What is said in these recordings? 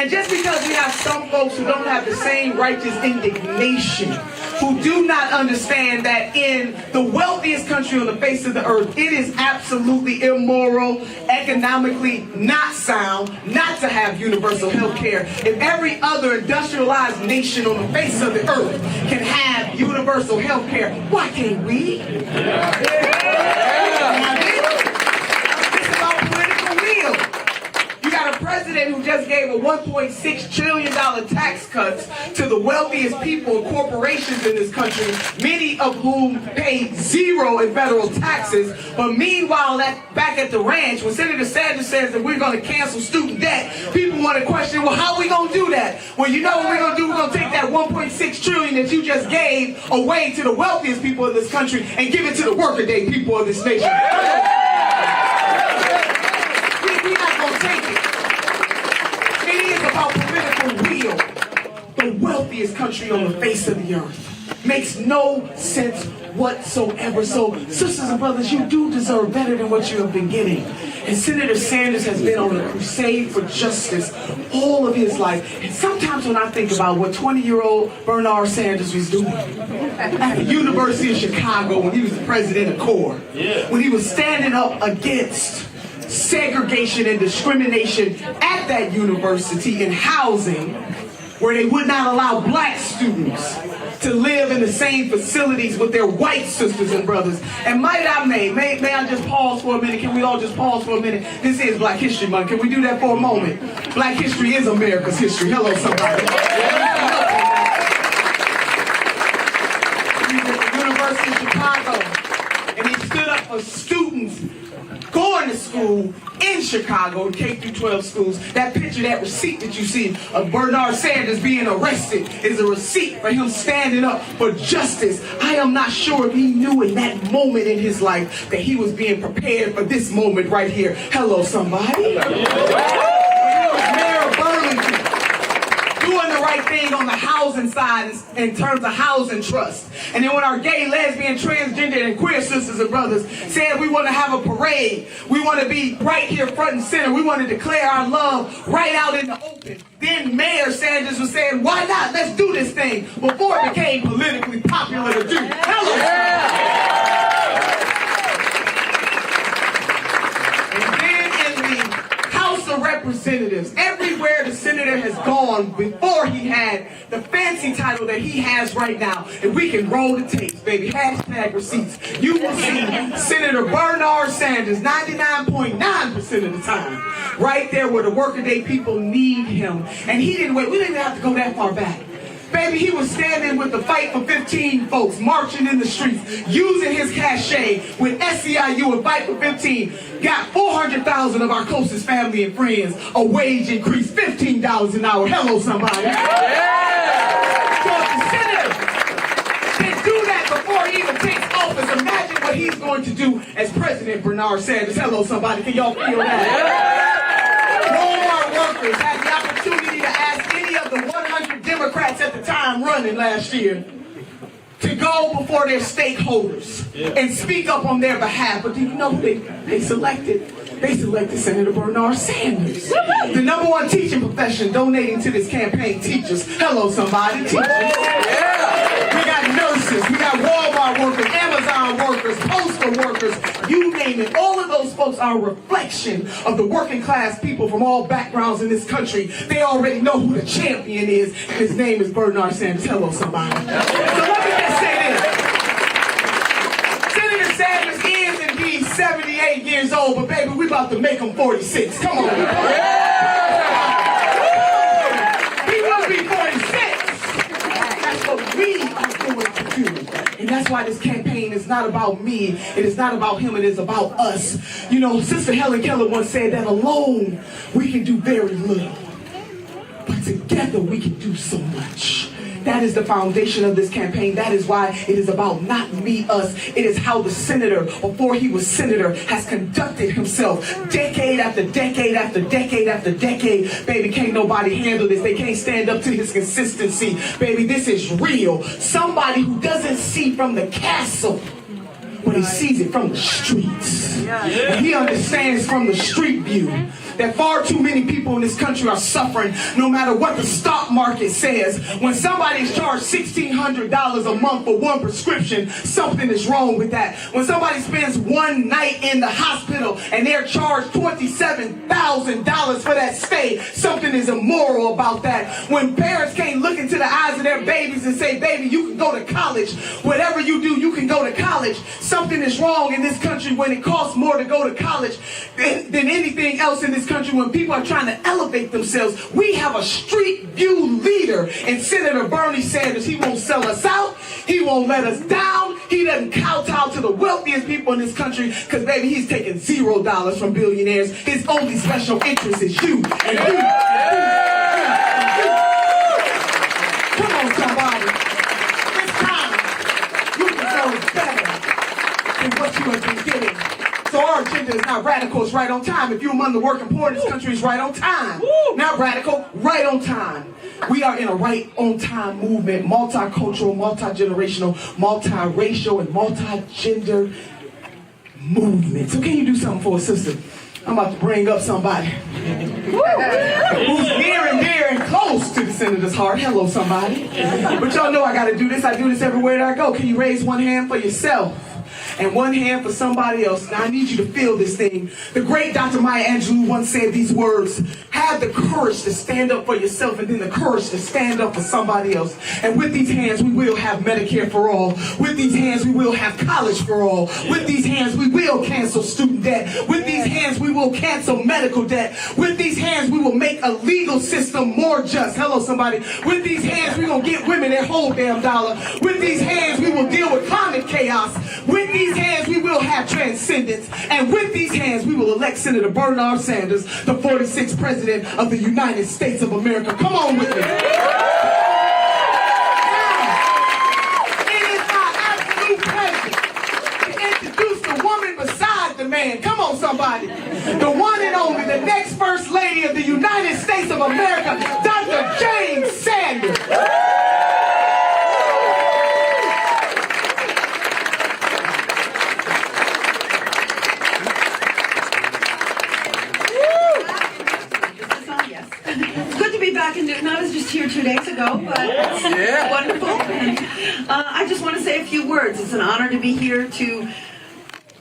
And just because we have some folks who don't have the same righteous indignation, who do not understand that in the wealthiest country on the face of the earth, it is absolutely immoral, economically not sound, not to have universal health care. If every other industrialized nation on the face of the earth can have universal health care, why can't we? President who just gave a $1.6 trillion tax cuts to the wealthiest people and corporations in this country, many of whom pay zero in federal taxes. But meanwhile, back at the ranch, when Senator Sanders says that we're going to cancel student debt, people want to question, well, how are we going to do that? Well, you know what we're going to do? We're going to take that $1.6 trillion that you just gave away to the wealthiest people in this country and give it to the workaday people of this nation. We're not going to take it. About political will. The wealthiest country on the face of the earth makes no sense whatsoever. So, sisters and brothers, you do deserve better than what you have been getting. And Senator Sanders has been on a crusade for justice all of his life. And sometimes when I think about what 20-year-old Bernard Sanders was doing at the University of Chicago when he was the president of CORE, when he was standing up against segregation and discrimination at that university in housing, where they would not allow black students to live in the same facilities with their white sisters and brothers. And may I just pause for a minute? Can we all just pause for a minute? This is Black History Month. Can we do that for a moment? Black history is America's history. Hello, somebody. He's at the University of Chicago, and he stood up for students going to school in Chicago, in K-12 schools. That picture, that receipt that you see of Bernard Sanders being arrested is a receipt for him standing up for justice. I am not sure if he knew in that moment in his life that he was being prepared for this moment right here. Hello, somebody. Doing the right thing on the housing side in terms of housing trust. And then when our gay, lesbian, transgender, and queer sisters and brothers said we want to have a parade, we want to be right here front and center, we want to declare our love right out in the open, then Mayor Sanders was saying, why not? Let's do this thing, before it became politically popular to do. Hello. And then in the House of Representatives, everywhere the senator has gone before he had the fancy title that he has right now, and we can roll the tapes, baby, hashtag receipts, you will see Senator Bernard Sanders 99.9% of the time right there where the workaday people need him. And he didn't wait. We didn't even have to go that far back. Baby, he was standing with the Fight for 15 folks, marching in the streets, using his cachet with SEIU and Fight for 15. Got 400,000 of our closest family and friends a wage increase, $15 an hour. Hello, somebody. So if the senator can do that before he even takes office, imagine what he's going to do as President Bernard Sanders. Hello, somebody. Can y'all feel that? Walmart workers had the opportunity to ask any of the 100 Democrats at the time running last year to go before their stakeholders and speak up on their behalf. But do you know who they selected? They selected Senator Bernard Sanders. The #1 teaching profession donating to this campaign, teachers. Hello, somebody. Teachers. We got nurses. We got Walmart workers, Amazon workers, postal workers, you name it. All of those folks are a reflection of the working class people from all backgrounds in this country. They already know who the champion is, and his name is Bernard Sanders. Hello, somebody. So let me just say this. Senator Sanders is indeed 78 years old, but baby, we about to make him 46. Come on. He will be 46. That's what we are going to do. And that's why this campaign is not about me. It is not about him. It is about us. You know, Sister Helen Keller once said that alone we can do very little, but together we can do so much. That is the foundation of this campaign. That is why it is about not me, us. It is how the senator, before he was senator, has conducted himself decade after decade after decade after decade. Baby, can't nobody handle this. They can't stand up to his consistency. Baby, this is real. Somebody who doesn't see from the castle but he sees it from the streets. And he understands from the street view that far too many people in this country are suffering no matter what the stock market says. When somebody's charged $1,600 a month for one prescription, something is wrong with that. When somebody spends one night in the hospital and they're charged $27,000 for that stay, something is immoral about that. When parents can't look into the eyes of their babies and say, baby, you can go to college. Whatever you do, you can go to college. Something is wrong in this country when it costs more to go to college than anything else in this country. When people are trying to elevate themselves, we have a street view leader in Senator Bernie Sanders. He won't sell us out. He won't let us down. He doesn't kowtow to the wealthiest people in this country because, baby, he's taking $0 from billionaires. His only special interest is you and you. Come on, somebody. It's time. You deserve better than what you have been getting. So our agenda is not radical, it's right on time. If you're among the working poor in this country, it's right on time. Not radical, right on time. We are in a right on time movement, multicultural, multi-generational, multiracial, and multi-gender movement. So can you do something for a sister? I'm about to bring up somebody who's near and dear and close to the senator's heart. Hello, somebody. But y'all know I got to do this. I do this everywhere that I go. Can you raise one hand for yourself? And one hand for somebody else. Now I need you to feel this thing. The great Dr. Maya Angelou once said these words: have the courage to stand up for yourself and then the courage to stand up for somebody else. And with these hands we will have Medicare for all. With these hands we will have college for all. With these hands we will cancel student debt. With these hands we will cancel medical debt. With these hands we will make a legal system more just. Hello, somebody. With these hands we're going to get women their whole damn dollar. With these hands we will deal with climate chaos. With these hands we will have transcendence. And with these hands we will elect Senator Bernard Sanders, the 46th President of the United States of America. Come on with me. Now, it is my absolute pleasure to introduce the woman beside the man. Come on, somebody. The one and only, the next First Lady of the United States of America, Dr. Jane Sanders. Back in Newton. I was just here 2 days ago, but it's wonderful. And, I just want to say a few words. It's an honor to be here to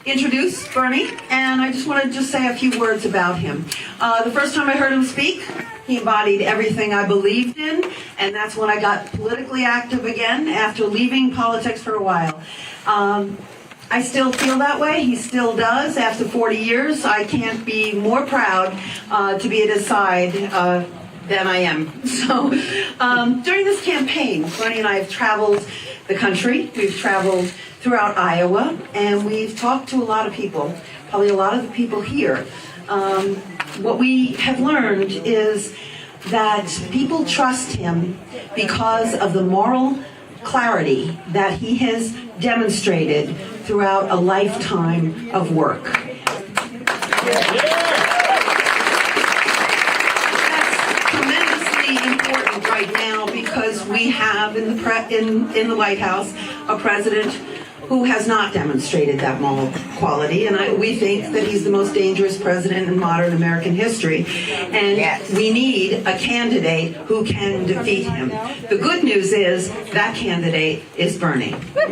introduce Bernie, and I just want to say a few words about him. The first time I heard him speak, he embodied everything I believed in, and that's when I got politically active again after leaving politics for a while. I still feel that way. He still does. After 40 years, I can't be more proud to be at his side than I am. So during this campaign, Bernie and I have traveled the country. We've traveled throughout Iowa, and we've talked to a lot of people, probably a lot of the people here. What we have learned is that people trust him because of the moral clarity that he has demonstrated throughout a lifetime of work. Right now, because we have in the White House a president who has not demonstrated that moral quality, and we think that he's the most dangerous president in modern American history, and we need a candidate who can defeat him. The good news is that candidate is Bernie. The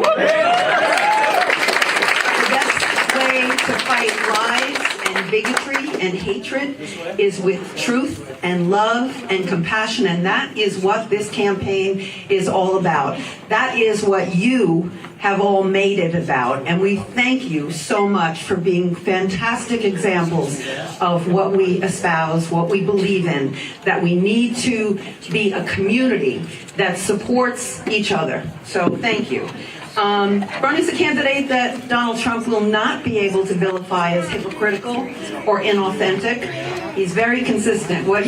best way to fight lies and bigotry and hatred is with truth and love and compassion, and that is what this campaign is all about. That is what you have all made it about, and we thank you so much for being fantastic examples of what we espouse, what we believe in, that we need to be a community that supports each other. So thank you. Bernie's a candidate that Donald Trump will not be able to vilify as hypocritical or inauthentic. He's very consistent. With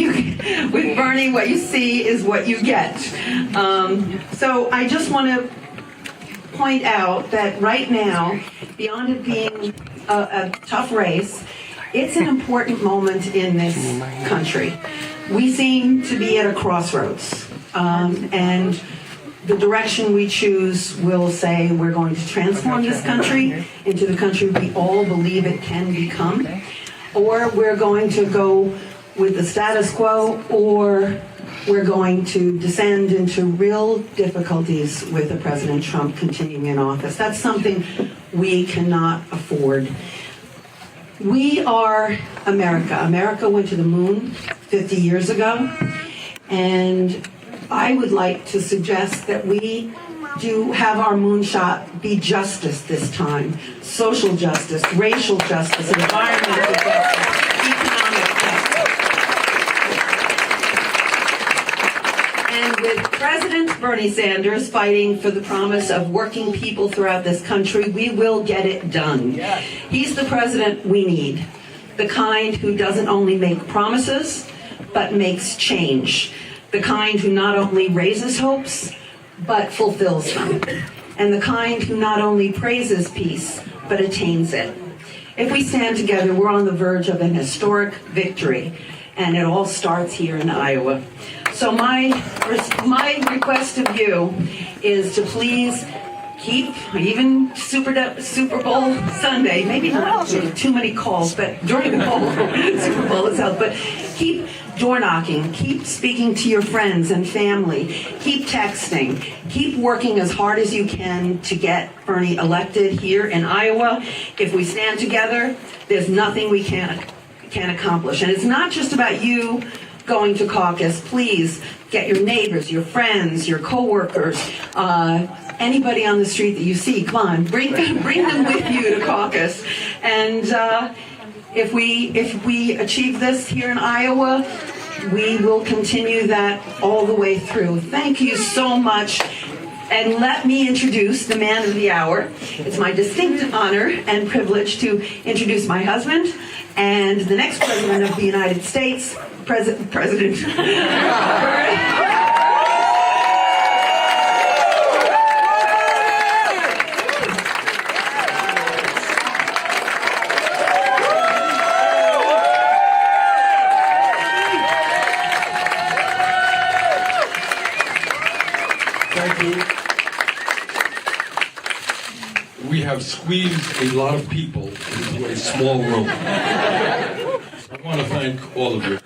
Bernie, what you see is what you get. So I just want to point out that right now, beyond it being a tough race, it's an important moment in this country. We seem to be at a crossroads. And the direction we choose will say we're going to transform this country into the country we all believe it can become, or we're going to go with the status quo, or we're going to descend into real difficulties with a President Trump continuing in office. That's something we cannot afford. We are America. America went to the moon 50 years ago, and I would like to suggest that we do have our moonshot be justice this time. Social justice, racial justice, environmental justice, economic justice. And with President Bernie Sanders fighting for the promise of working people throughout this country, we will get it done. He's the president we need, the kind who doesn't only make promises, but makes change. The kind who not only raises hopes, but fulfills them. And the kind who not only praises peace, but attains it. If we stand together, we're on the verge of an historic victory, and it all starts here in Iowa. So my request of you is to please keep, even Super Bowl Sunday, maybe not too many calls, but during the bowl, Super Bowl itself, but keep door knocking, keep speaking to your friends and family, keep texting, keep working as hard as you can to get Bernie elected here in Iowa. If we stand together, there's nothing we can't accomplish. And it's not just about you going to caucus. Please get your neighbors, your friends, your coworkers, anybody on the street that you see. Come on, bring them with you to caucus. And if we achieve this here in Iowa, we will continue that all the way through. Thank you so much. And let me introduce the man of the hour. It's my distinct honor and privilege to introduce my husband and the next president of the United States, President We have squeezed a lot of people into a small room. I want to thank all of you.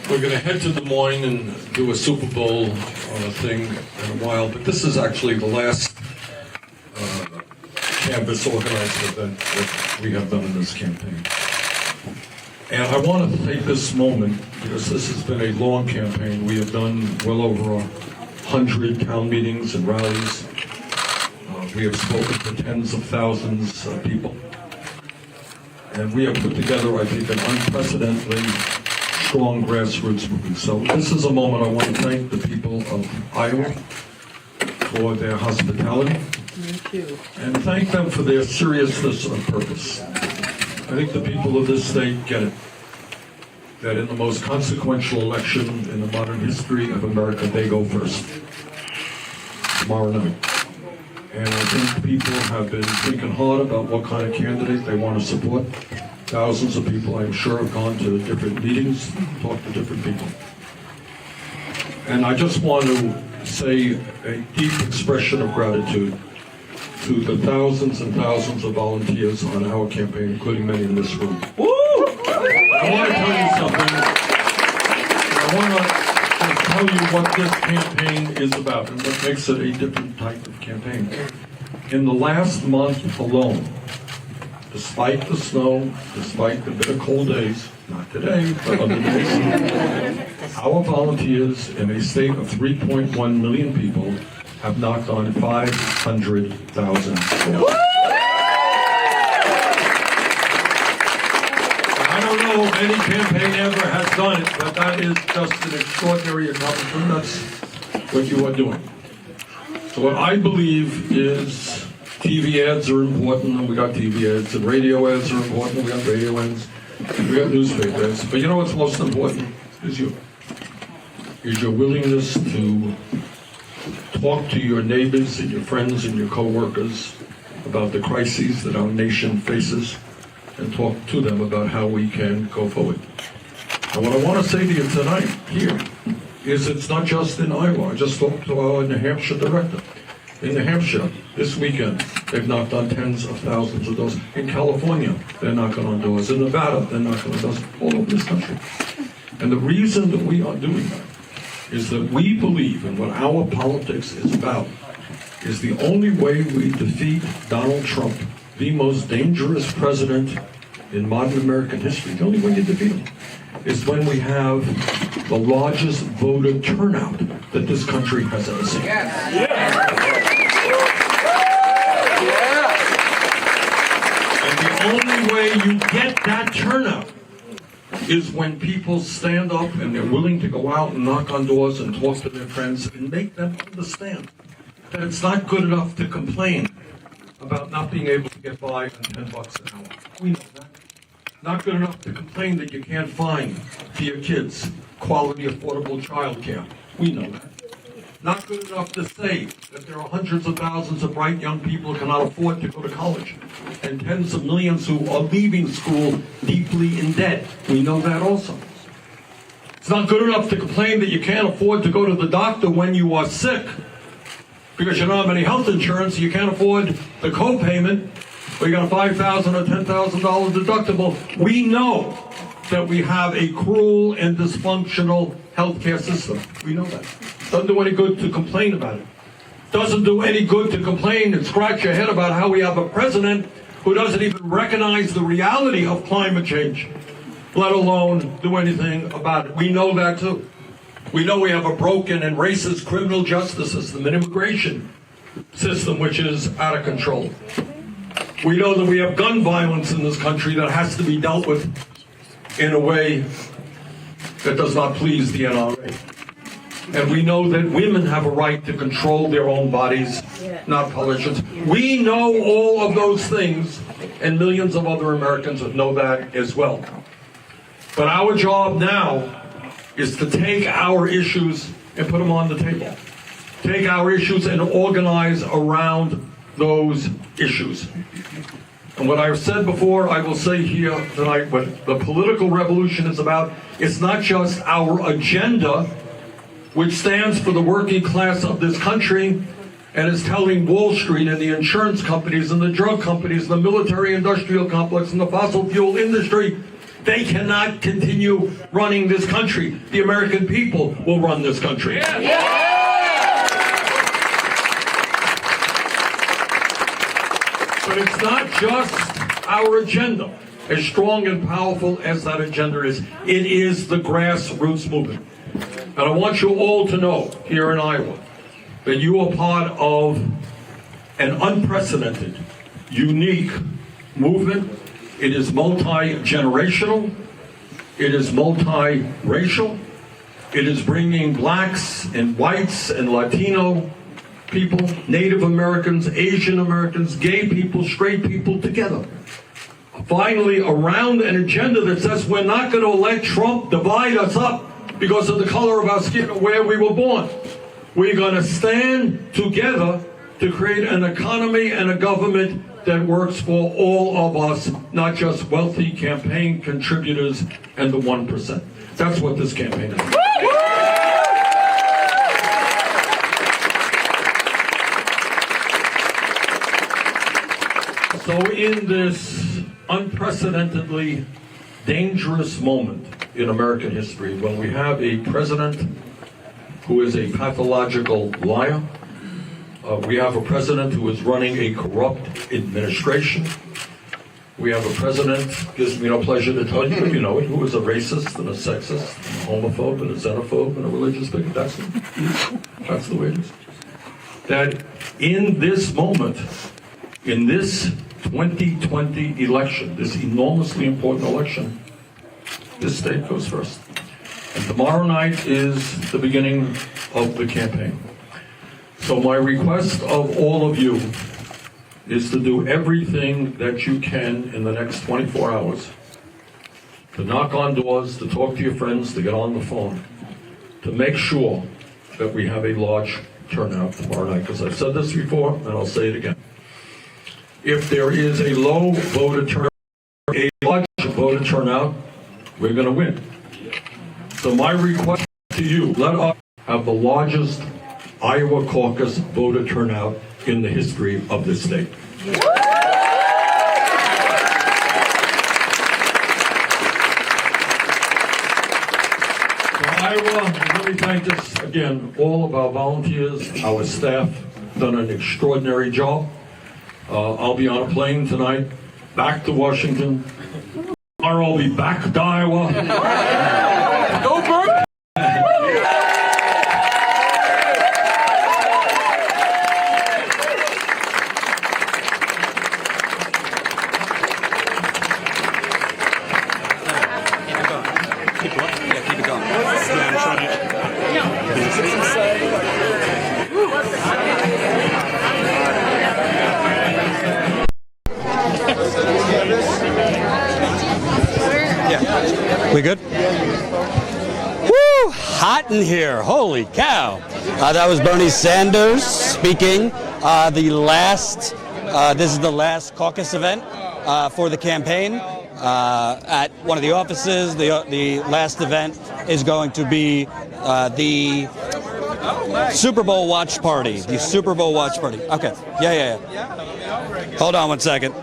We're going to head to Des Moines and do a Super Bowl thing in a while, but this is actually the last canvas organized event that we have done in this campaign. And I want to take this moment, because this has been a long campaign. We have done well over 100 town meetings and rallies. We have spoken to tens of thousands of people. And we have put together, I think, an unprecedentedly strong grassroots movement. So this is a moment I want to thank the people of Iowa for their hospitality. Thank you. And thank them for their seriousness of purpose. I think the people of this state get it. That in the most consequential election in the modern history of America, they go first. Tomorrow night. And I think people have been thinking hard about what kind of candidate they want to support. Thousands of people, I'm sure, have gone to different meetings, talked to different people. And I just want to say a deep expression of gratitude to the thousands and thousands of volunteers on our campaign, including many in this room. I want to tell you something. I want to tell you what this campaign is about and what makes it a different type of campaign. In the last month alone, despite the snow, despite the bitter cold days, not today, but other days, our volunteers in a state of 3.1 million people have knocked on 500,000 doors. I don't know if any campaign ever has done it, but that is just an extraordinary accomplishment. That's what you are doing. So what I believe is TV ads are important, and we got TV ads, and radio ads are important, and we got radio ads, and we got newspaper ads. But you know what's most important is you. Is your willingness to talk to your neighbors and your friends and your co-workers about the crises that our nation faces, and talk to them about how we can go forward. And what I want to say to you tonight, here, is it's not just in Iowa. I just talked to our New Hampshire director. In New Hampshire, this weekend, they've knocked on tens of thousands of doors. In California, they're knocking on doors. In Nevada, they're knocking on doors all over this country. And the reason that we are doing that is that we believe in what our politics is about, is the only way we defeat Donald Trump, the most dangerous president in modern American history. The only way you defeat him is when we have the largest voter turnout that this country has ever seen. And the only way you get that turnout is when people stand up and they're willing to go out and knock on doors and talk to their friends and make them understand that it's not good enough to complain about not being able to get by on $10 an hour. We know that. Not good enough to complain that you can't find for your kids quality, affordable child care. We know that. Not good enough to say that there are hundreds of thousands of bright young people who cannot afford to go to college, and tens of millions who are leaving school deeply in debt. We know that also. It's not good enough to complain that you can't afford to go to the doctor when you are sick because you don't have any health insurance, you can't afford the co-payment, or you got a $5,000 or $10,000 deductible. We know that we have a cruel and dysfunctional healthcare system. We know that. Doesn't do any good to complain about it. Doesn't do any good to complain and scratch your head about how we have a president who doesn't even recognize the reality of climate change, let alone do anything about it. We know that too. We know we have a broken and racist criminal justice system, an immigration system which is out of control. We know that we have gun violence in this country that has to be dealt with in a way that does not please the NRA. And we know that women have a right to control their own bodies, not politicians. We know all of those things, and millions of other Americans know that as well. But our job now is to take our issues and put them on the table. Take our issues and organize around those issues. And what I've said before, I will say here tonight, what the political revolution is about, it's not just our agenda, which stands for the working class of this country and is telling Wall Street and the insurance companies and the drug companies, the military industrial complex and the fossil fuel industry, they cannot continue running this country. The American people will run this country. But it's not just our agenda, as strong and powerful as that agenda is. It is the grassroots movement. And I want you all to know here in Iowa that you are part of an unprecedented, unique movement. It is multi-generational. It is multi-racial. It is bringing blacks and whites and Latino people, Native Americans, Asian Americans, gay people, straight people together. Finally, around an agenda that says we're not going to let Trump divide us up because of the color of our skin or where we were born. We're going to stand together to create an economy and a government that works for all of us, not just wealthy campaign contributors and the 1%. That's what this campaign is. So in this unprecedentedly dangerous moment in American history, when we have a president who is a pathological liar, we have a president who is running a corrupt administration. We have a president, gives me no pleasure to tell you, you know it, who is a racist and a sexist, and a homophobe and a xenophobe and a religious bigot. That's the way it is. That in this moment, in this 2020 election, this enormously important election, this state goes first. And tomorrow night is the beginning of the campaign. So my request of all of you is to do everything that you can in the next 24 hours. To knock on doors, to talk to your friends, to get on the phone, to make sure that we have a large turnout tomorrow night. Because I've said this before, and I'll say it again. If there is a low voter turnout, a large voter turnout, we're going to win. So my request To you, let us have the largest Iowa caucus voter turnout in the history of this state. Iowa, let me thank this again, all of our volunteers, our staff, done an extraordinary job. I'll be on a plane tonight, back to Washington. Tomorrow I'll be back to Iowa. Go Burke! We good? Woo! Hot in here. Holy cow. That was Bernie Sanders speaking. This is the last caucus event for the campaign at one of the offices. The last event is going to be the Super Bowl watch party. The Super Bowl watch party. Okay. Yeah. Hold on one second.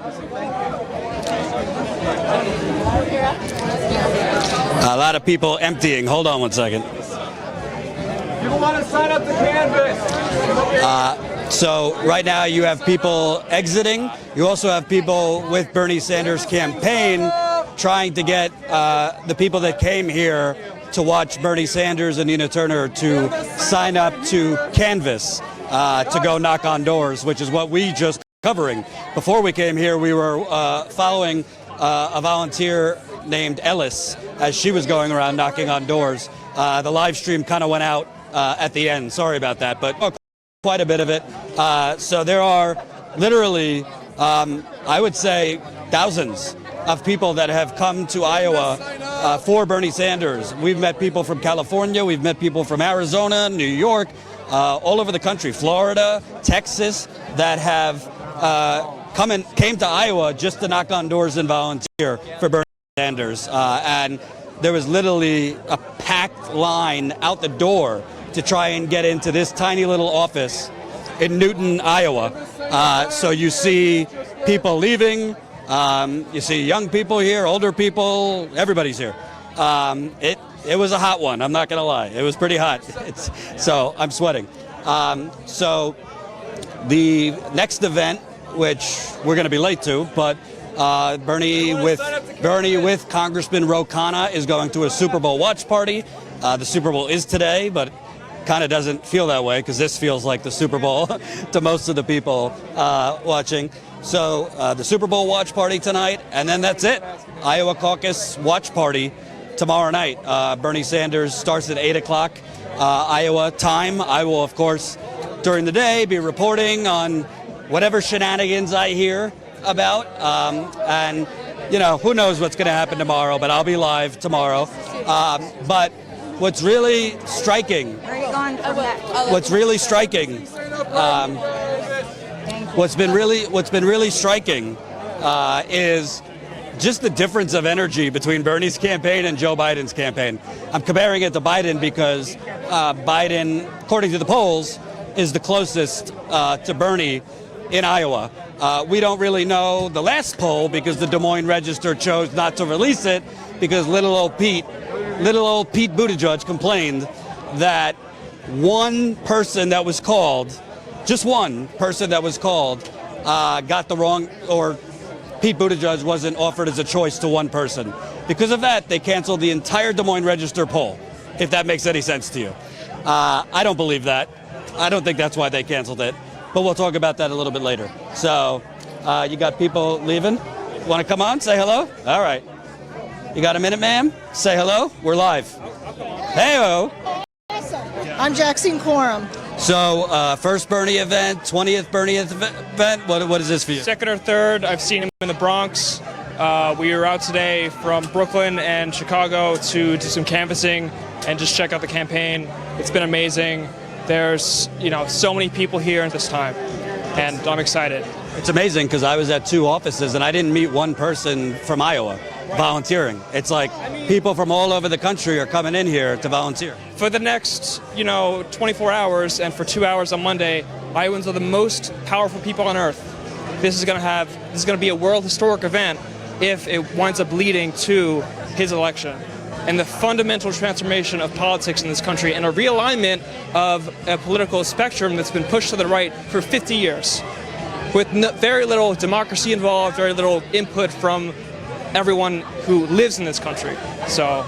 A lot of people emptying. Hold on one second. People want to sign up the canvas. So right now you have people exiting. You also have people with Bernie Sanders' campaign trying to get the people that came here to watch Bernie Sanders and Nina Turner to sign up to canvass to go knock on doors, which is what we just covering. Before we came here, we were following a volunteer named Ellis as she was going around knocking on doors. The live stream kind of went out at the end. Sorry about that, but quite a bit of it. So there are literally, I would say, thousands of people that have come to Iowa for Bernie Sanders. We've met people from California. We've met people from Arizona, New York, all over the country, Florida, Texas, that have came to Iowa just to knock on doors and volunteer for Bernie Sanders. And there was literally a packed line out the door to try and get into this tiny little office in Newton, Iowa. So you see people leaving. You see young people here, older people, everybody's here. It was a hot one, I'm not going to lie. It was pretty hot. So I'm sweating. So the next event, which we're going to be late to, but Bernie with Congressman Ro Khanna is going to a Super Bowl watch party. The Super Bowl is today, but kind of doesn't feel that way because this feels like the Super Bowl to most of the people watching. So the Super Bowl watch party tonight, and then that's it. Iowa caucus watch party tomorrow night. Bernie Sanders starts at 8 o'clock Iowa time. I will, of course, during the day be reporting on whatever shenanigans I hear about. And, you know, who knows what's going to happen tomorrow, but I'll be live tomorrow. But what's really striking, what's been really striking is just the difference of energy between Bernie's campaign and Joe Biden's campaign. I'm comparing it to Biden because Biden, according to the polls, is the closest to Bernie in Iowa. We don't really know the last poll because the Des Moines Register chose not to release it because little old Pete Buttigieg complained that one person that was called, just one person that was called, got the wrong, or Pete Buttigieg wasn't offered as a choice to one person. Because of that, they canceled the entire Des Moines Register poll, if that makes any sense to you. I don't believe that. I don't think that's why they canceled it. But we'll talk about that a little bit later. So you got people leaving. Want to come on? Say hello? All right. You got a minute, ma'am? Say hello. We're live. Hey-o. I'm Jackson Quorum. So first Bernie event, 20th Bernie event. What is this for you? Second or third. I've seen him in the Bronx. We were out today from Brooklyn and Chicago to do some canvassing and just check out the campaign. It's been amazing. There's, so many people here at this time, and I'm excited. It's amazing because I was at two offices and I didn't meet one person from Iowa. volunteering. It's like people from all over the country are coming in here to volunteer. For the next, 24 hours and for 2 hours on Monday, Iowans are the most powerful people on earth. This is going to be a world historic event if it winds up leading to his election. And the fundamental transformation of politics in this country and a realignment of a political spectrum that's been pushed to the right for 50 years. With very little democracy involved, very little input from everyone who lives in this country. So,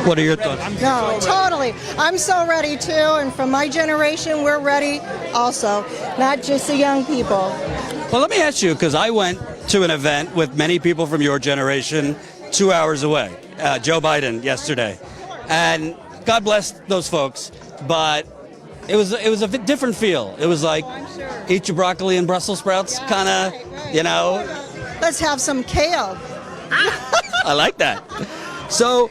what are your thoughts? No, totally. I'm so ready too, and from my generation, we're ready also, not just the young people. Well, let me ask you, because I went to an event with many people from your generation 2 hours away, Joe Biden yesterday, and God bless those folks, but it was a bit different feel. It was like, eat your broccoli and Brussels sprouts, kind of, Let's have some kale. I like that. So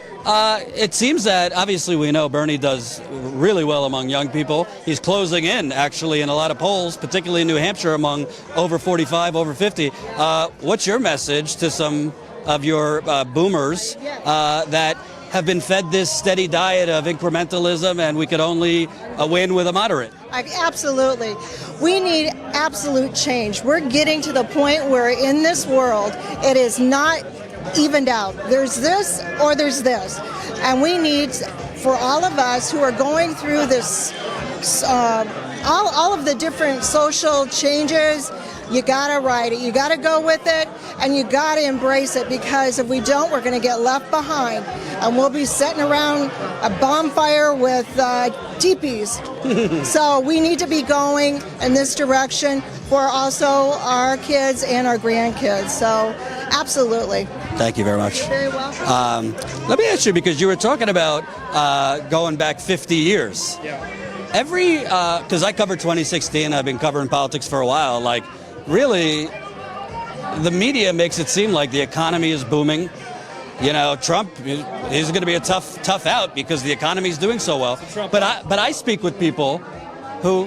it seems that obviously we know Bernie does really well among young people. He's closing in actually in a lot of polls, particularly in New Hampshire among over 45, over 50. What's your message to some of your boomers that have been fed this steady diet of incrementalism and we could only win with a moderate? Absolutely. We need absolute change. We're getting to the point where in this world, it is not evened out. There's this or there's this. And we need, for all of us who are going through this, all of the different social changes, you gotta ride it, you gotta go with it, and you gotta embrace it, because if we don't, we're gonna get left behind, and we'll be sitting around a bonfire with teepees. So we need to be going in this direction for also our kids and our grandkids. So absolutely. Thank you very much. You're very welcome. Let me ask you, because you were talking about going back 50 years. Yeah. Because I covered 2016, I've been covering politics for a while, really, the media makes it seem like the economy is booming. Trump, he's going to be a tough out because the economy is doing so well. But I speak with people who,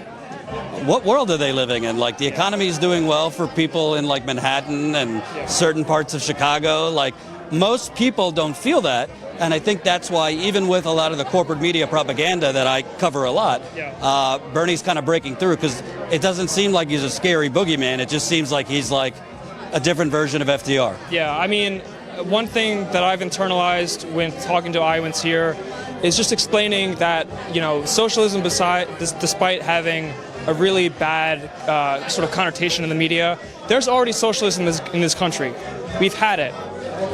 what world are they living in? The economy is doing well for people in Manhattan and certain parts of Chicago. Most people don't feel that. And I think that's why, even with a lot of the corporate media propaganda that I cover a lot, Bernie's kind of breaking through, because it doesn't seem like he's a scary boogeyman. It just seems like he's a different version of FDR. Yeah, I mean, one thing that I've internalized when talking to Iowans here is just explaining that, socialism, despite having a really bad sort of connotation in the media, there's already socialism in this country. We've had it.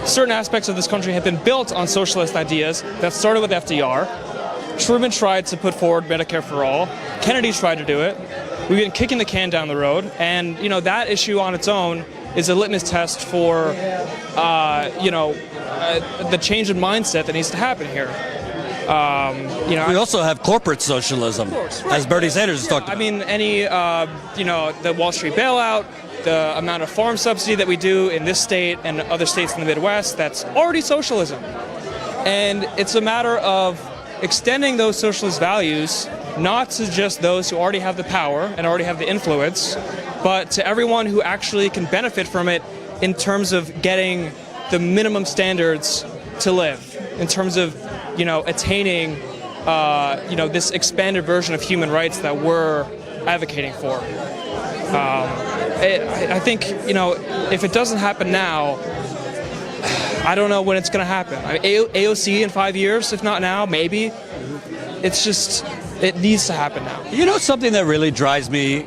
Certain aspects of this country have been built on socialist ideas that started with FDR. Truman tried to put forward Medicare for all. Kennedy tried to do it. We've been kicking the can down the road, and that issue on its own is a litmus test for the change in mindset that needs to happen here. We also have corporate socialism, as Bernie Sanders has talked about. I mean, the Wall Street bailout, the amount of farm subsidy that we do in this state and other states in the Midwest, that's already socialism. And it's a matter of extending those socialist values, not to just those who already have the power and already have the influence, but to everyone who actually can benefit from it in terms of getting the minimum standards to live, in terms of, attaining, this expanded version of human rights that we're advocating for. I think, if it doesn't happen now, I don't know when it's going to happen. AOC in 5 years, if not now, maybe. It's just, it needs to happen now. Something that really drives me,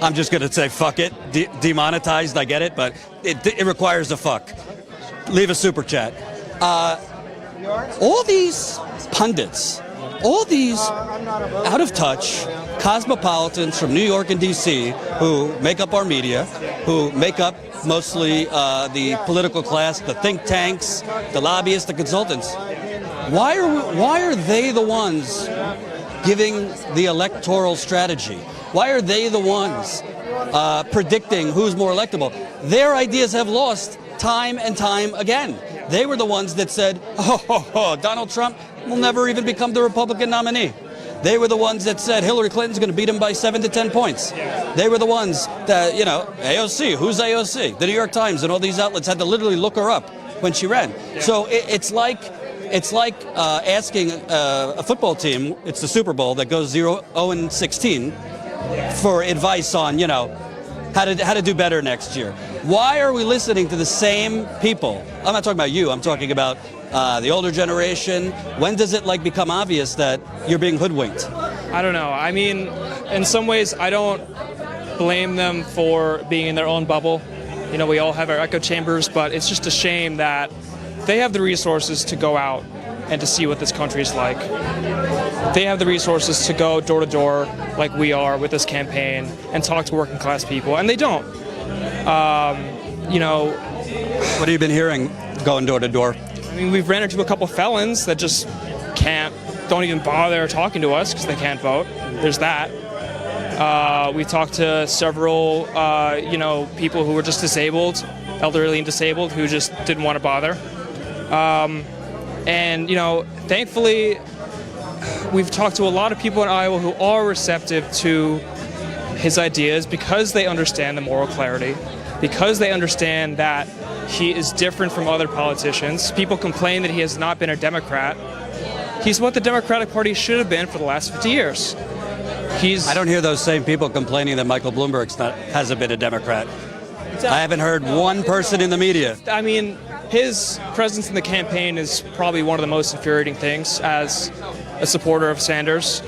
I'm just going to say fuck it, demonetized, I get it, but it requires a fuck. Leave a super chat. All these pundits, all these out of touch cosmopolitans from New York and D.C. who make up our media, who make up mostly the political class, the think tanks, the lobbyists, the consultants. Why are they the ones giving the electoral strategy? Why are they the ones predicting who's more electable? Their ideas have lost time and time again. They were the ones that said, Donald Trump will never even become the Republican nominee. They were the ones that said Hillary Clinton's going to beat him by 7 to 10 points. They were the ones that, AOC, who's AOC? The New York Times and all these outlets had to literally look her up when she ran. So it's like asking a football team, it's the Super Bowl that goes 0-16, for advice on, how to do better next year. Why are we listening to the same people? I'm not talking about you. I'm talking about the older generation. When does it become obvious that you're being hoodwinked? I don't know. I mean, in some ways, I don't blame them for being in their own bubble. We all have our echo chambers, but it's just a shame that they have the resources to go out and to see what this country is like. They have the resources to go door to door like we are with this campaign and talk to working class people, and they don't. What have you been hearing going door to door? I mean, we've ran into a couple felons that just don't even bother talking to us because they can't vote. There's that. We talked to several, people who were just disabled, elderly and disabled, who just didn't want to bother. Thankfully, we've talked to a lot of people in Iowa who are receptive to his ideas because they understand the moral clarity, because they understand that he is different from other politicians. People complain that he has not been a Democrat. He's what the Democratic Party should have been for the last 50 years. I don't hear those same people complaining that Michael Bloomberg hasn't been a Democrat. I haven't heard one person in the media. I mean, his presence in the campaign is probably one of the most infuriating things as a supporter of Sanders.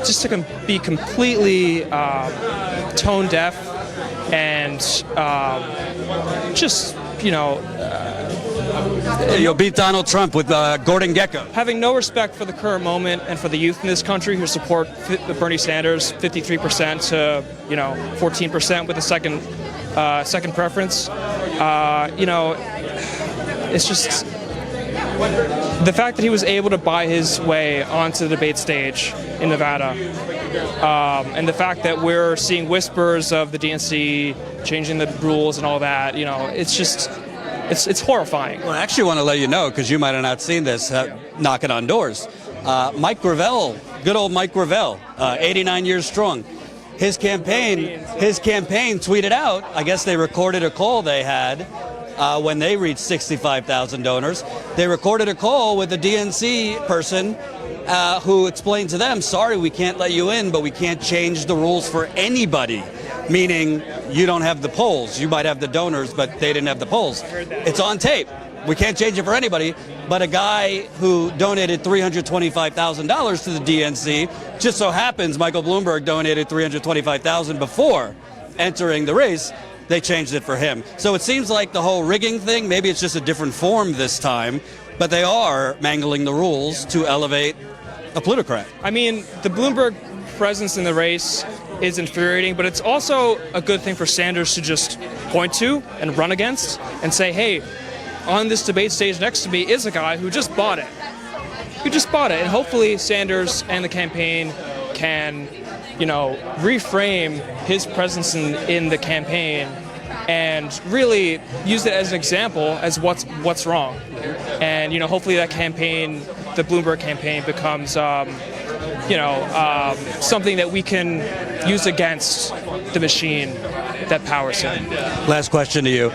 Just to be completely tone deaf and You'll beat Donald Trump with Gordon Gekko. Having no respect for the current moment and for the youth in this country who support Bernie Sanders, 53% to 14% with a second preference. It's just the fact that he was able to buy his way onto the debate stage in Nevada, and the fact that we're seeing whispers of the DNC changing the rules and all that. It's horrifying. Well, I actually want to let you know, because you might have not seen this, knocking on doors. Mike Gravel, good old Mike Gravel, 89 years strong. His campaign tweeted out, I guess they recorded a call they had when they reached 65,000 donors. They recorded a call with a DNC person who explained to them, sorry, we can't let you in, but we can't change the rules for anybody. Meaning, you don't have the polls. You might have the donors, but they didn't have the polls. It's on tape. We can't change it for anybody. But a guy who donated $325,000 to the DNC, just so happens Michael Bloomberg donated $325,000 before entering the race. They changed it for him. So it seems like the whole rigging thing, maybe it's just a different form this time, but they are mangling the rules to elevate a plutocrat. I mean, the Bloomberg presence in the race is infuriating, but it's also a good thing for Sanders to just point to and run against and say, hey, on this debate stage next to me is a guy who just bought it. And hopefully Sanders and the campaign can, reframe his presence in the campaign and really use it as an example as what's wrong. And, hopefully that campaign, the Bloomberg campaign, becomes something that we can use against the machine that powers him. Last question to you.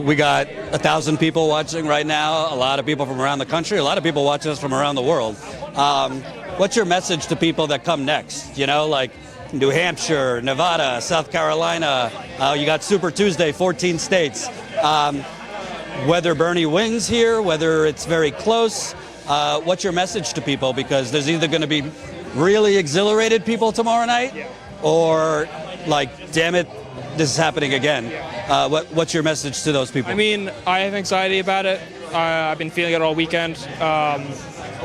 We got 1,000 people watching right now, a lot of people from around the country, a lot of people watching us from around the world. What's your message to people that come next? Like New Hampshire, Nevada, South Carolina, you got Super Tuesday, 14 states. Whether Bernie wins here, whether it's very close, what's your message to people? Because there's either going to be really exhilarated people tomorrow night, or damn it, this is happening again. What's your message to those people? I mean, I have anxiety about it. I've been feeling it all weekend.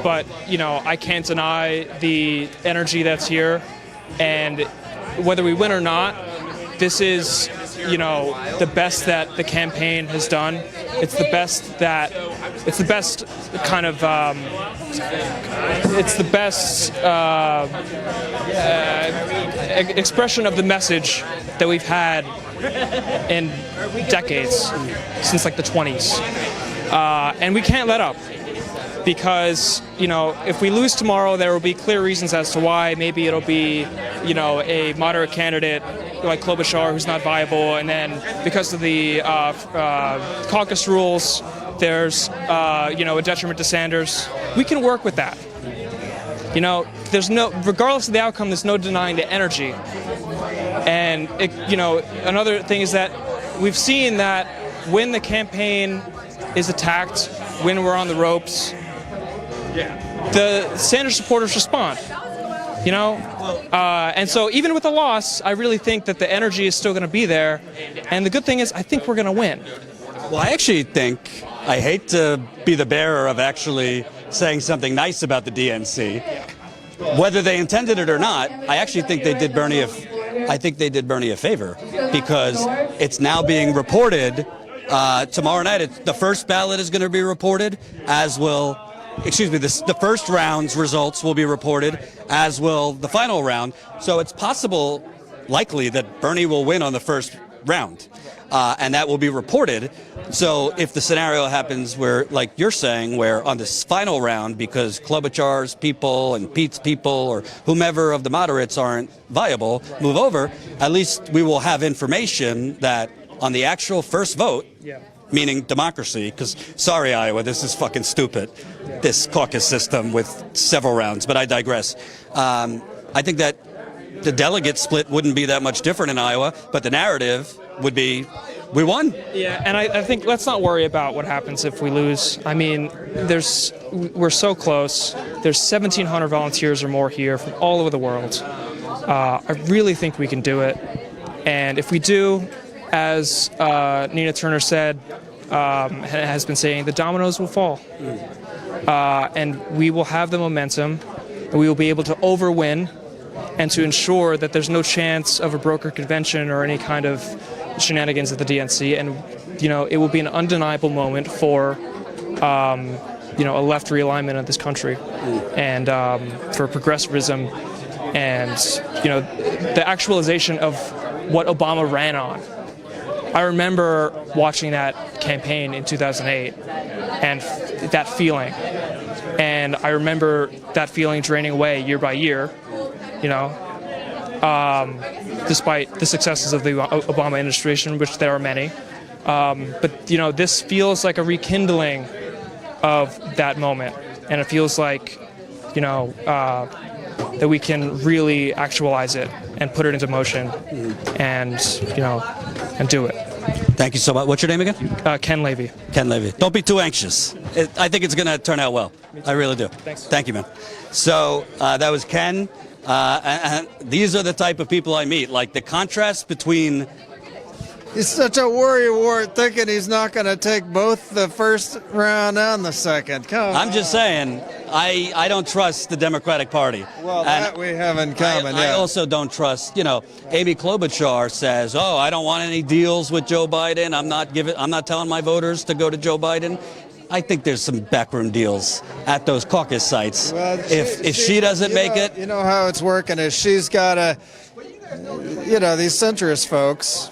But, I can't deny the energy that's here. And whether we win or not, this is, the best that the campaign has done. It's the best expression of the message that we've had in decades, since the 20s. And we can't let up. Because, if we lose tomorrow, there will be clear reasons as to why. Maybe it'll be, a moderate candidate like Klobuchar, who's not viable, and then because of the caucus rules, there's a detriment to Sanders. We can work with that. Regardless of the outcome, there's no denying the energy. And another thing is that we've seen that when the campaign is attacked, when we're on the ropes, the Sanders supporters respond. And so even with the loss, I really think that the energy is still going to be there. And the good thing is, I think we're going to win. Well, I actually think, I hate to be the bearer of actually saying something nice about the DNC. Whether they intended it or not, I actually think they did Bernie a favor, because it's now being reported tomorrow night. The first ballot is going to be reported, as will, the first round's results will be reported, as will the final round. So it's possible, likely, that Bernie will win on the first round. And that will be reported. So if the scenario happens where, like you're saying, where on this final round, because Klobuchar's people and Pete's people or whomever of the moderates aren't viable, move over, at least we will have information that on the actual first vote, meaning democracy, because, sorry, Iowa, this is fucking stupid, this caucus system with several rounds, but I digress. I think that the delegate split wouldn't be that much different in Iowa, but the narrative would be, we won. Yeah, and I think let's not worry about what happens if we lose. I mean, we're so close. There's 1,700 volunteers or more here from all over the world. I really think we can do it. And if we do, as Nina Turner said, has been saying, the dominoes will fall. And we will have the momentum, and we will be able to overwin and to ensure that there's no chance of a broker convention or any kind of shenanigans at the DNC. And, it will be an undeniable moment for, a left realignment of this country and for progressivism and, the actualization of what Obama ran on. I remember watching that campaign in 2008 and that feeling. And I remember that feeling draining away year by year, despite the successes of the Obama administration, which there are many. But this feels like a rekindling of that moment. And it feels like, that we can really actualize it and put it into motion and do it. Thank you so much. What's your name again? Ken Levy. Ken Levy. Don't be too anxious. I think it's going to turn out well. I really do. Thanks. Thank you, man. So that was Ken. And these are the type of people I meet. Like the contrast between... He's such a worrywart thinking he's not going to take both the first round and the second. Come I'm just saying, I don't trust the Democratic Party. Well, that we have in common, I also don't trust, Amy Klobuchar says, I don't want any deals with Joe Biden. I'm not telling my voters to go to Joe Biden. I think there's some backroom deals at those caucus sites. Well, if she doesn't make it. You know how it's working is she's got these centrist folks.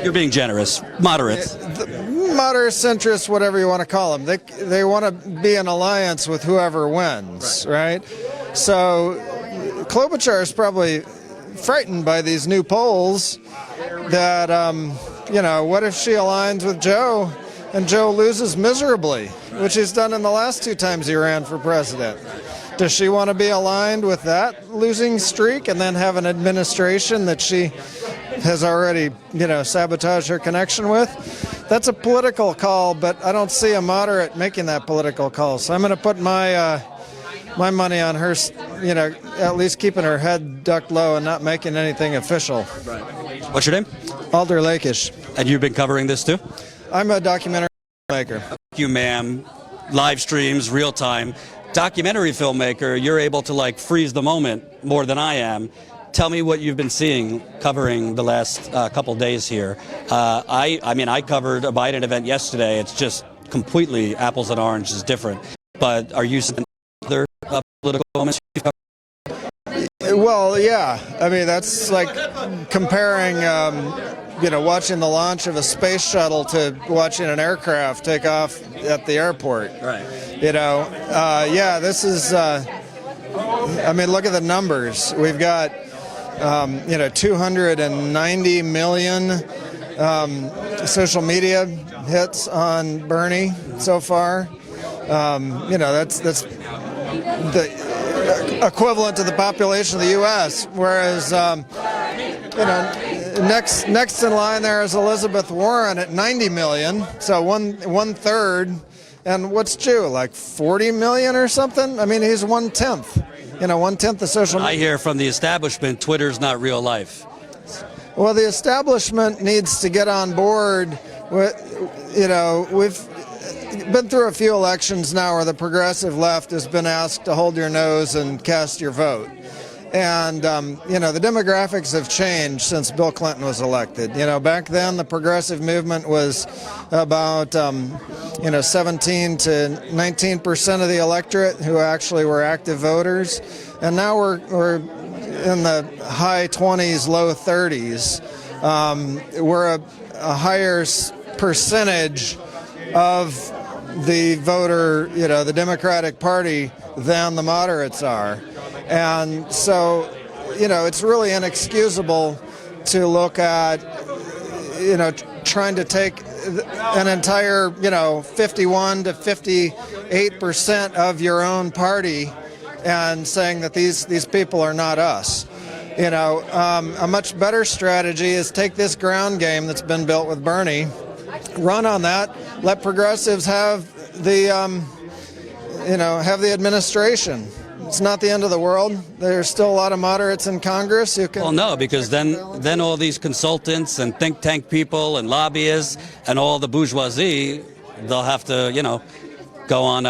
You're being generous. Moderates. Moderate, centrist, whatever you want to call them. They want to be in alliance with whoever wins, right? So Klobuchar is probably frightened by these new polls that, what if she aligns with Joe and Joe loses miserably, which he's done in the last 2 times he ran for president. Does she want to be aligned with that losing streak and then have an administration that she has already, sabotaged her connection with? That's a political call, but I don't see a moderate making that political call. So I'm going to put my money on her, at least keeping her head ducked low and not making anything official. What's your name? Alder Lakeish. And you've been covering this too? I'm a documentary filmmaker. Thank you, ma'am. Live streams, real time. Documentary filmmaker, you're able to freeze the moment more than I am. Tell me what you've been seeing covering the last couple days here. I covered a Biden event yesterday. It's just completely apples and oranges different. But are you seeing other political moments? Well, yeah. I mean, that's like comparing, watching the launch of a space shuttle to watching an aircraft take off at the airport. Right. This is, look at the numbers. We've got 290 million social media hits on Bernie so far. That's the equivalent to the population of the U.S. Whereas, next in line there is Elizabeth Warren at 90 million, so one third. And what's Jew, like 40 million or something? I mean, he's 1/10. 1/10 of social media. I hear from the establishment, Twitter's not real life. Well, the establishment needs to get on board. We've been through a few elections now where the progressive left has been asked to hold your nose and cast your vote. And, the demographics have changed since Bill Clinton was elected. Back then the progressive movement was about, 17 to 19% of the electorate who actually were active voters. And now we're in the high 20s, low 30s. We're a higher percentage of the voter, the Democratic Party than the moderates are. And so, it's really inexcusable to look at, trying to take an entire, 51 to 58% of your own party and saying that these people are not us. A much better strategy is take this ground game that's been built with Bernie, run on that, let progressives have the, have the administration. It's not the end of the world. There's still a lot of moderates in Congress who can... Well, no, because then all these consultants and think tank people and lobbyists and all the bourgeoisie, they'll have to, go on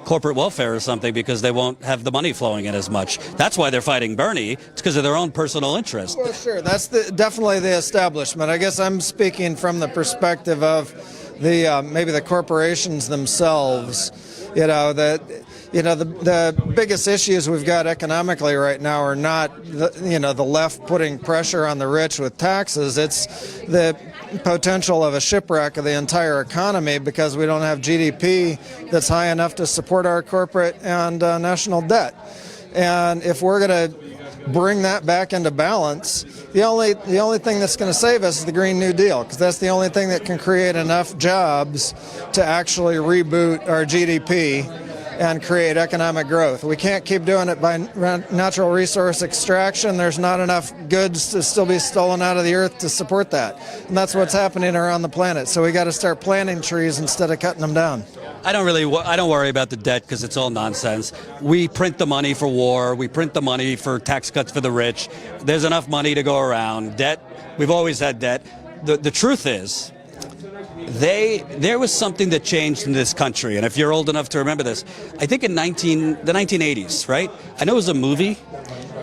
corporate welfare or something because they won't have the money flowing in as much. That's why they're fighting Bernie. It's because of their own personal interest. Well, sure. That's definitely the establishment. I guess I'm speaking from the perspective of the maybe the corporations themselves. The biggest issues we've got economically right now are not the left putting pressure on the rich with taxes. It's the potential of a shipwreck of the entire economy because we don't have GDP that's high enough to support our corporate and national debt. And if we're going to bring that back into balance, the only thing that's going to save us is the Green New Deal, because that's the only thing that can create enough jobs to actually reboot our GDP and create economic growth. We can't keep doing it by natural resource extraction. There's not enough goods to still be stolen out of the earth to support that. And that's what's happening around the planet. So we got to start planting trees instead of cutting them down. I don't worry about the debt because it's all nonsense. We print the money for war. We print the money for tax cuts for the rich. There's enough money to go around. Debt, we've always had debt. The truth is, there was something that changed in this country, and if you're old enough to remember this, I think in the 1980s, right? I know it was a movie,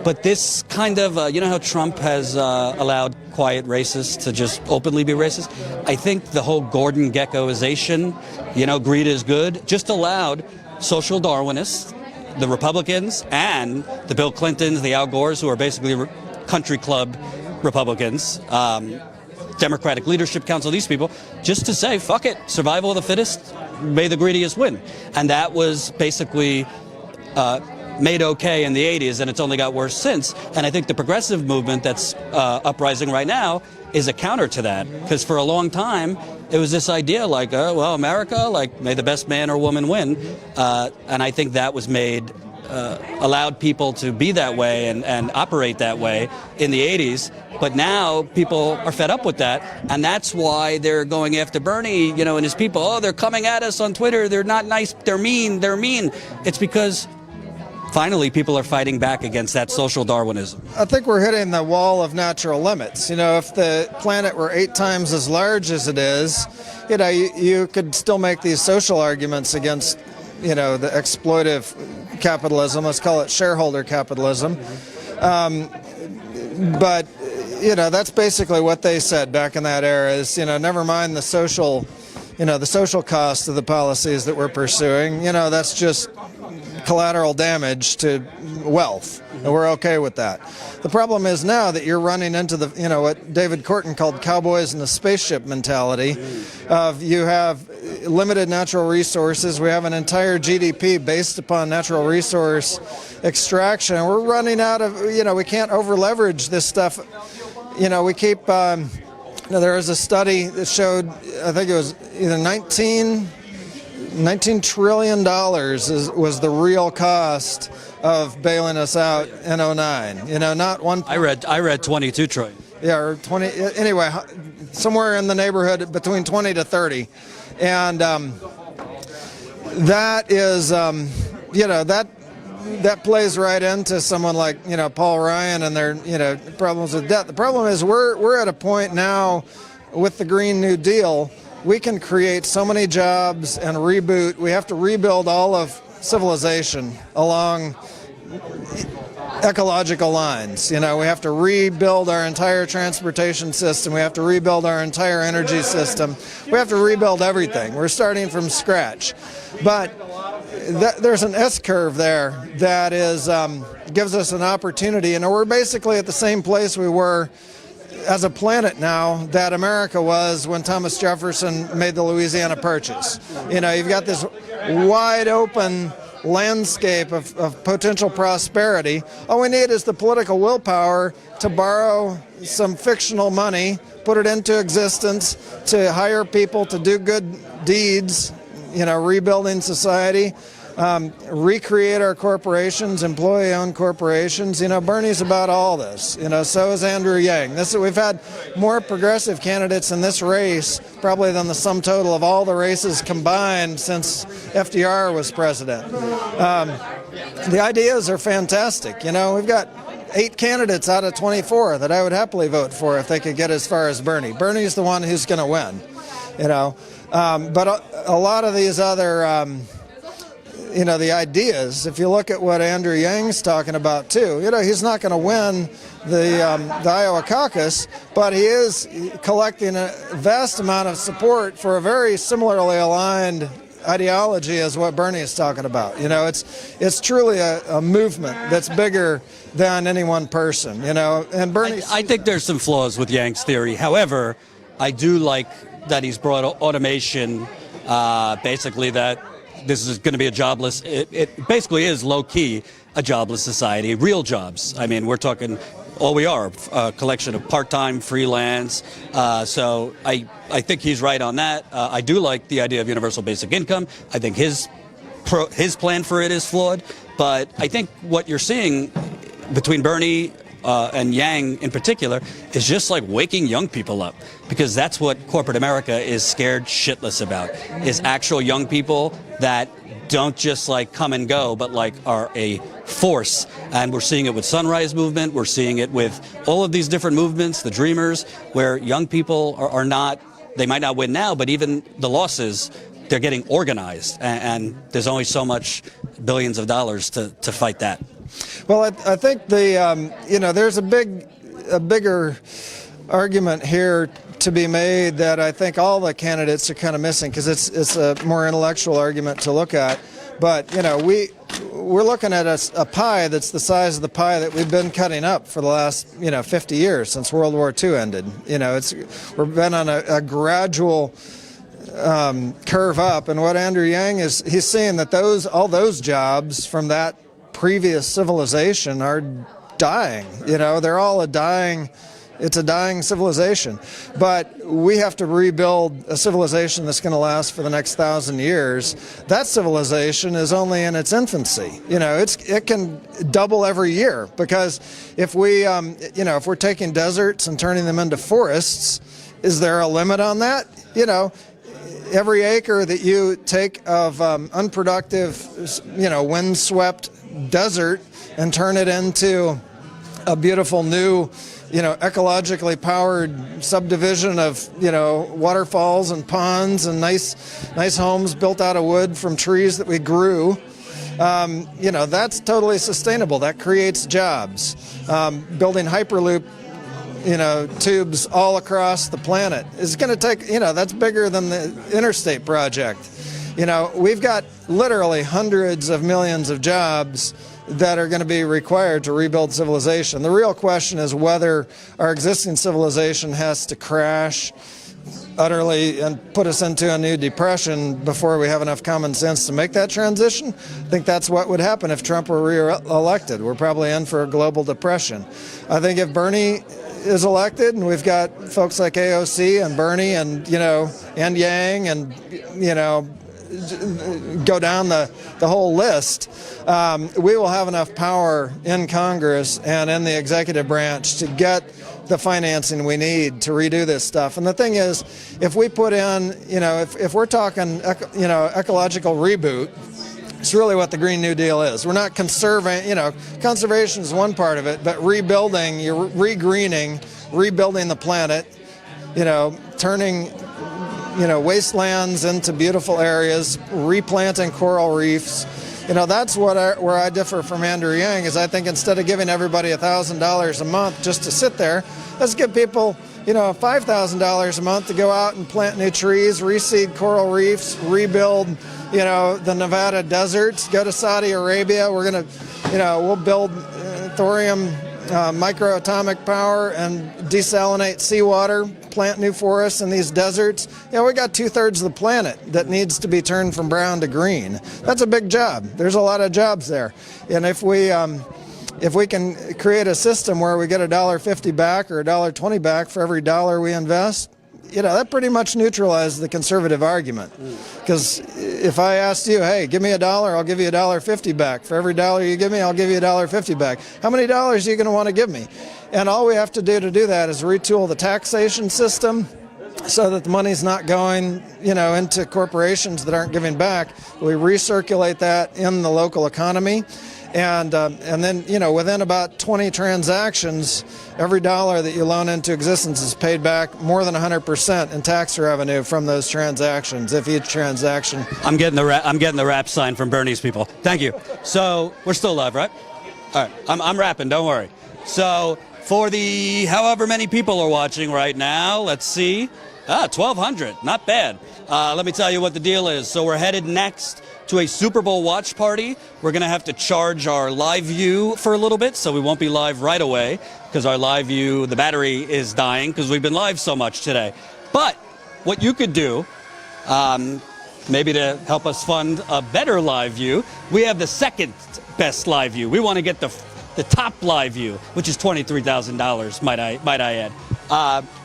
but this kind of, how Trump has allowed quiet racists to just openly be racist? I think the whole Gordon Gekkoization, greed is good, just allowed social Darwinists, the Republicans, and the Bill Clintons, the Al Gores, who are basically country club Republicans, Democratic Leadership Council, these people, just to say, fuck it, survival of the fittest, may the greediest win. And that was basically made okay in the 80s, and it's only got worse since. And I think the progressive movement that's uprising right now is a counter to that, because for a long time, it was this idea like, America, may the best man or woman win. And I think that was made, allowed people to be that way and operate that way in the 80s. But now people are fed up with that, and that's why they're going after Bernie, and his people. Oh, they're coming at us on Twitter. They're not nice. They're mean. It's because finally people are fighting back against that social Darwinism. I think we're hitting the wall of natural limits. If the planet were 8 times as large as it is, you could still make these social arguments against, the exploitive capitalism. Let's call it shareholder capitalism. But that's basically what they said back in that era is, never mind the social cost of the policies that we're pursuing. That's just collateral damage to wealth, and we're okay with that. The problem is now that you're running into the, what David Korten called cowboys in the spaceship mentality of you have, limited natural resources. We have an entire GDP based upon natural resource extraction. And we're running out of, we can't over leverage this stuff. We keep, there was a study that showed, I think it was either $19 trillion was the real cost of bailing us out in 2009. Not one. I read 22 trillion. Yeah, or 20. Anyway, somewhere in the neighborhood between 20 to 30, and that is, that plays right into someone like Paul Ryan and their problems with debt. The problem is we're at a point now with the Green New Deal. We can create so many jobs and reboot. We have to rebuild all of civilization along ecological lines. We have to rebuild our entire transportation system. We have to rebuild our entire energy system. We have to rebuild everything. We're starting from scratch. But there's an S-curve there that is gives us an opportunity. And we're basically at the same place we were as a planet now that America was when Thomas Jefferson made the Louisiana Purchase. You've got this wide open landscape of potential prosperity. All we need is the political willpower to borrow some fictional money, put it into existence, to hire people to do good deeds, rebuilding society, recreate our corporations, employee-owned corporations. Bernie's about all this. So is Andrew Yang. We've had more progressive candidates in this race probably than the sum total of all the races combined since FDR was president. The ideas are fantastic. We've got 8 candidates out of 24 that I would happily vote for if they could get as far as Bernie. Bernie's the one who's going to win. But a lot of these other the ideas, if you look at what Andrew Yang's talking about too, he's not going to win the Iowa caucus, but he is collecting a vast amount of support for a very similarly aligned ideology as what Bernie is talking about. It's truly a movement that's bigger than any one person, and Bernie. I think there's some flaws with Yang's theory. However, I do like that he's brought automation, basically that this is going to be a jobless, it basically is low-key a jobless society, real jobs. I mean, we're talking, all we are, a collection of part-time, freelance. So I think he's right on that. I do like the idea of universal basic income. I think his plan for it is flawed. But I think what you're seeing between Bernie and Yang in particular is just like waking young people up, because that's what corporate America is scared shitless about, is actual young people that don't just like come and go, but like are a force. And we're seeing it with Sunrise Movement. We're seeing it with all of these different movements, the Dreamers, where young people are not, they might not win now, but even the losses, they're getting organized. And there's only so much billions of dollars to fight that. Well, I think there's a bigger argument here to be made that I think all the candidates are kind of missing, because it's a more intellectual argument to look at. But we're looking at a pie that's the size of the pie that we've been cutting up for the last 50 years since World War II ended. We've been on a gradual curve up, and what Andrew Yang he's seeing that all those jobs from that previous civilization are dying. They're all it's a dying civilization. But we have to rebuild a civilization that's going to last for the next 1,000 years. That civilization is only in its infancy. It can double every year, because if if we're taking deserts and turning them into forests, is there a limit on that? Every acre that you take of unproductive, windswept desert and turn it into a beautiful new, ecologically powered subdivision of, waterfalls and ponds and nice homes built out of wood from trees that we grew. That's totally sustainable. That creates jobs. Building Hyperloop, tubes all across the planet is going to take, that's bigger than the interstate project. We've got literally hundreds of millions of jobs that are going to be required to rebuild civilization. The real question is whether our existing civilization has to crash utterly and put us into a new depression before we have enough common sense to make that transition. I think that's what would happen if Trump were re-elected. We're probably in for a global depression. I think if Bernie is elected, and we've got folks like AOC and Bernie and, and Yang and, go down the whole list, we will have enough power in Congress and in the executive branch to get the financing we need to redo this stuff. And the thing is, if we put in, if we're talking, ecological reboot, it's really what the Green New Deal is. We're not conserving, conservation is one part of it, but rebuilding, you're re-greening, rebuilding the planet, turning, wastelands into beautiful areas, replanting coral reefs. That's where I differ from Andrew Yang, is I think instead of giving everybody $1,000 a month just to sit there, let's give people, $5,000 a month to go out and plant new trees, reseed coral reefs, rebuild, the Nevada deserts, go to Saudi Arabia. We're going to, we'll build thorium microatomic power and desalinate seawater, plant new forests in these deserts. We got 2/3 of the planet that needs to be turned from brown to green. That's a big job. There's a lot of jobs there. And if we can create a system where we get $1.50 back or $1.20 back for every dollar we invest, that pretty much neutralizes the conservative argument. Because if I asked you, hey, give me $1, I'll give you $1.50 back. For every dollar you give me, I'll give you $1.50 back. How many dollars are you going to want to give me? And all we have to do that is retool the taxation system so that the money's not going, into corporations that aren't giving back. We recirculate that in the local economy. And then, within about 20 transactions, every dollar that you loan into existence is paid back more than 100% in tax revenue from those transactions, if each transaction. I'm getting the rap sign from Bernie's people. Thank you. So we're still live, right? All right. I'm rapping. Don't worry. So for the however many people are watching right now, let's see. 1,200. Not bad. Let me tell you what the deal is. So we're headed next to a Super Bowl watch party. We're going to have to charge our live view for a little bit, so we won't be live right away because our live view, the battery is dying because we've been live so much today. But what you could do, maybe to help us fund a better live view, we have the second best live view. We want to get the top live view, which is $23,000, might I add.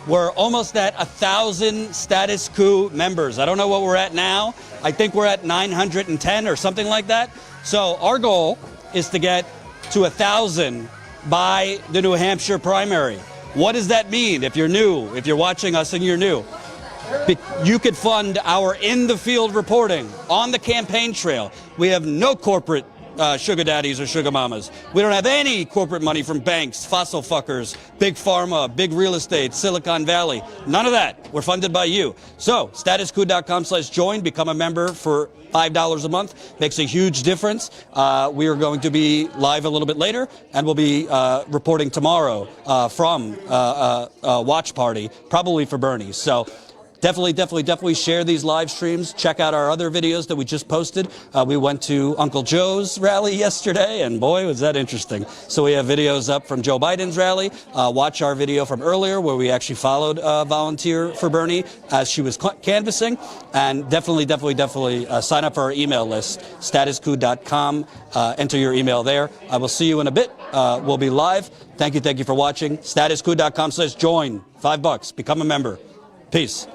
We're almost at 1,000 Status Coup members. I don't know what we're at now. I think we're at 910 or something like that. So our goal is to get to 1,000 by the New Hampshire primary. What does that mean if you're new, if you're watching us and you're new? You could fund our in-the-field reporting on the campaign trail. We have no corporate sugar daddies or sugar mamas. We don't have any corporate money from banks, fossil fuckers, big pharma, big real estate, Silicon Valley. None of that. We're funded by you. So statuscoup.com/join, become a member for $5 a month. Makes a huge difference. We are going to be live a little bit later, and we'll be reporting tomorrow from a watch party, probably for Bernie. So definitely share these live streams. Check out our other videos that we just posted. We went to Uncle Joe's rally yesterday, and boy, was that interesting. So we have videos up from Joe Biden's rally. Watch our video from earlier where we actually followed a volunteer for Bernie as she was canvassing. And definitely sign up for our email list, statuscoup.com. Enter your email there. I will see you in a bit. We'll be live. Thank you for watching. Statuscoup.com/join. $5. Become a member. Peace.